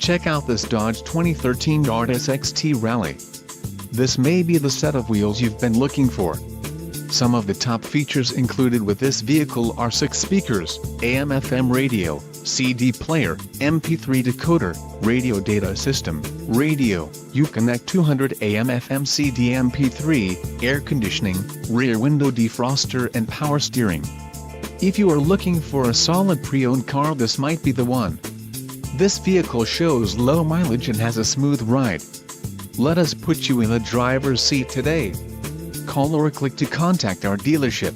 Check out this Dodge 2013 Dart SXT Rallye. This may be the set of wheels you've been looking for. Some of the top features included with this vehicle are 6 speakers, AM/FM radio, CD player, MP3 decoder, radio data system, radio, Uconnect 200 AM/FM CD MP3, air conditioning, rear window defroster and power steering. If you are looking for a solid pre-owned car, this might be the one. This vehicle shows low mileage and has a smooth ride. Let us put you in the driver's seat today. Call or click to contact our dealership.